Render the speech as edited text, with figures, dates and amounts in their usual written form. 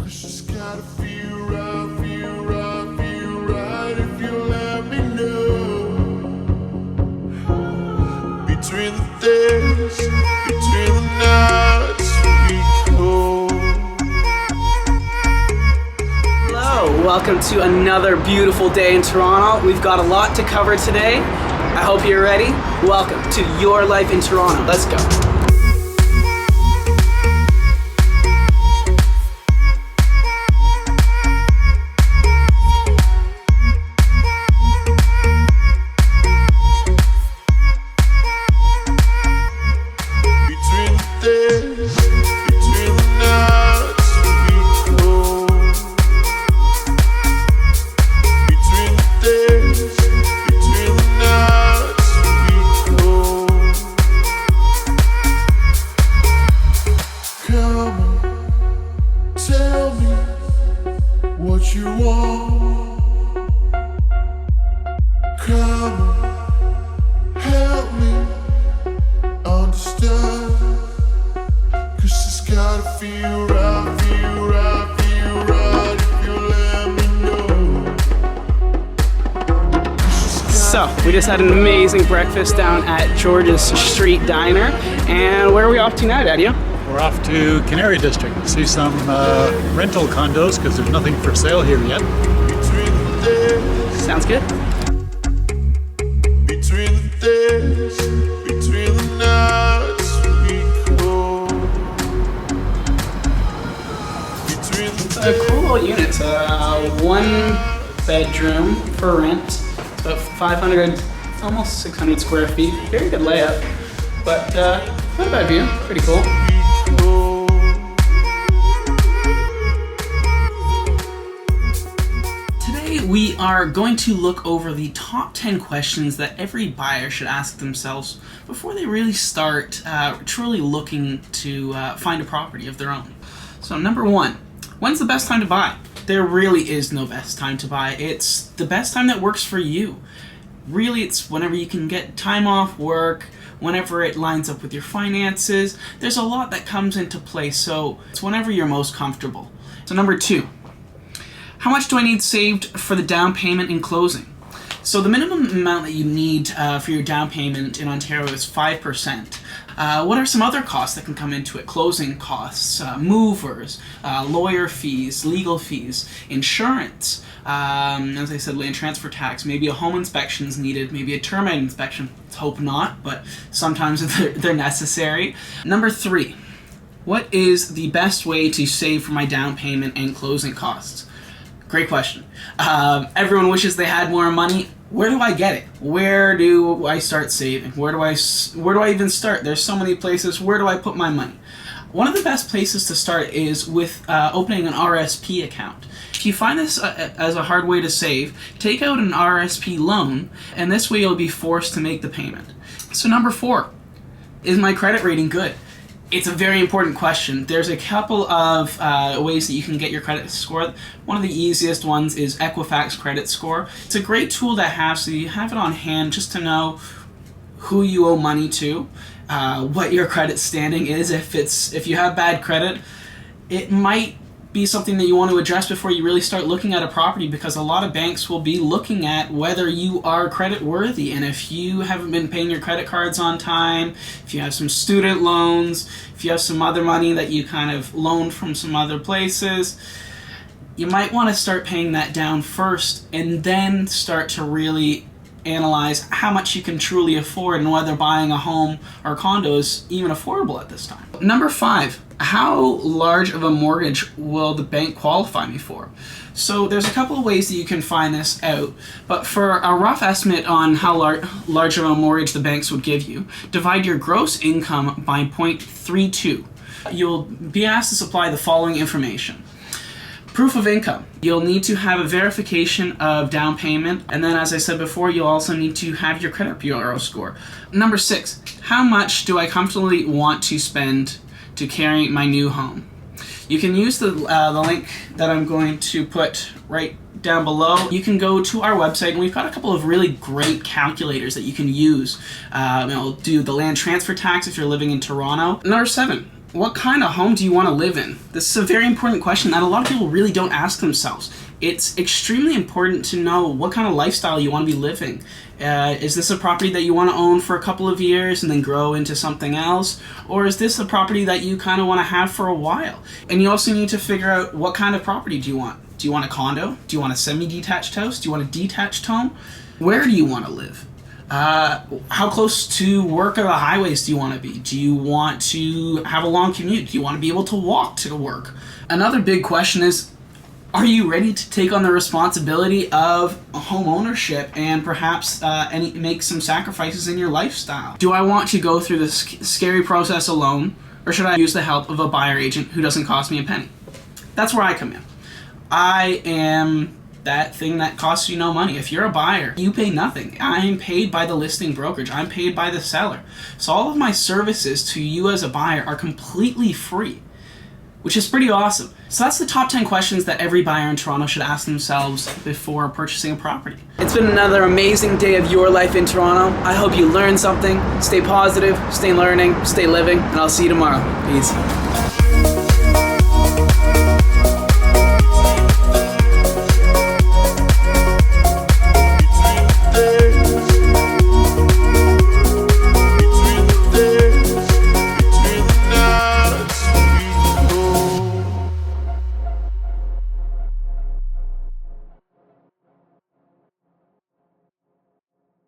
Just gotta feel right, feel right, feel right if you let me know. Between the days, between the nights we go. Hello, welcome to another beautiful day in Toronto. We've got a lot to cover today. I hope you're ready. Welcome to Your Life in Toronto. Let's go. What you want, come on, help me understand. 'Cause it's gotta feel right, feel right, feel right if you let me know. So, we just had an amazing breakfast down at George's Street Diner. And where are we off to now, Daddy? We're off to Canary District to see some rental condos because there's nothing for sale here yet. Sounds good. Between the days, between the nights we go. A cool little unit. It's one bedroom for rent. It's about 500, almost 600 square feet. Very good layout. But not a bad view. Pretty cool. We are going to look over the top 10 questions that every buyer should ask themselves before they really start truly looking to find a property of their own. So number one, when's the best time to buy? There really is no best time to buy. It's the best time that works for you. Really, it's whenever you can get time off work, whenever it lines up with your finances. There's a lot that comes into play, so it's whenever you're most comfortable. So number two, how much do I need saved for the down payment in closing? So the minimum amount that you need for your down payment in Ontario is 5%. What are some other costs that can come into it? Closing costs, movers, lawyer fees, legal fees, insurance, as I said, land transfer tax, maybe a home inspection is needed, maybe a termite inspection. Let's hope not, but sometimes they're necessary. Number three, what is the best way to save for my down payment and closing costs? Great question. Everyone wishes they had more money. Where do I get it? Where do I start saving? Where do I even start? There's so many places. Where do I put my money? One of the best places to start is with opening an RSP account. If you find this as a hard way to save, take out an RSP loan, and this way you'll be forced to make the payment. So number four, is my credit rating good? It's a very important question. There's a couple of ways that you can get your credit score. One of the easiest ones is Equifax Credit Score. It's a great tool to have, so you have it on hand just to know who you owe money to, what your credit standing is. If you have bad credit, it might be something that you want to address before you really start looking at a property, because a lot of banks will be looking at whether you are credit worthy, and if you haven't been paying your credit cards on time, if you have some student loans, if you have some other money that you kind of loaned from some other places, you might want to start paying that down first and then start to really analyze how much you can truly afford and whether buying a home or condo is even affordable at this time. Number five, how large of a mortgage will the bank qualify me for? So there's a couple of ways that you can find this out, but for a rough estimate on how large of a mortgage the banks would give you, divide your gross income by 0.32. You'll be asked to supply the following information. Proof of income. You'll need to have a verification of down payment, and then as I said before, you'll also need to have your credit bureau score. Number six, how much do I comfortably want to spend to carry my new home? You can use the link that I'm going to put right down below. You can go to our website, and we've got a couple of really great calculators that you can use. It'll do the land transfer tax if you're living in Toronto. Number seven, What kind of home do you want to live in? This is a very important question that a lot of people really don't ask themselves. It's extremely important to know what kind of lifestyle you want to be living. Is this a property that you want to own for a couple of years and then grow into something else? Or is this a property that you kind of want to have for a while? And you also need to figure out what kind of property do you want. Do you want a condo? Do you want a semi-detached house? Do you want a detached home? Where do you want to live? How close to work or the highways do you want to be? Do you want to have a long commute? Do you want to be able to walk to work? Another big question is, are you ready to take on the responsibility of home ownership and perhaps make some sacrifices in your lifestyle? Do I want to go through this scary process alone, or should I use the help of a buyer agent who doesn't cost me a penny? That's where I come in. I am that thing that costs you no money. If you're a buyer, you pay nothing. I am paid by the listing brokerage. I'm paid by the seller. So all of my services to you as a buyer are completely free, which is pretty awesome. So that's the top 10 questions that every buyer in Toronto should ask themselves before purchasing a property. It's been another amazing day of your life in Toronto. I hope you learned something. Stay positive, stay learning, stay living, and I'll see you tomorrow. Peace.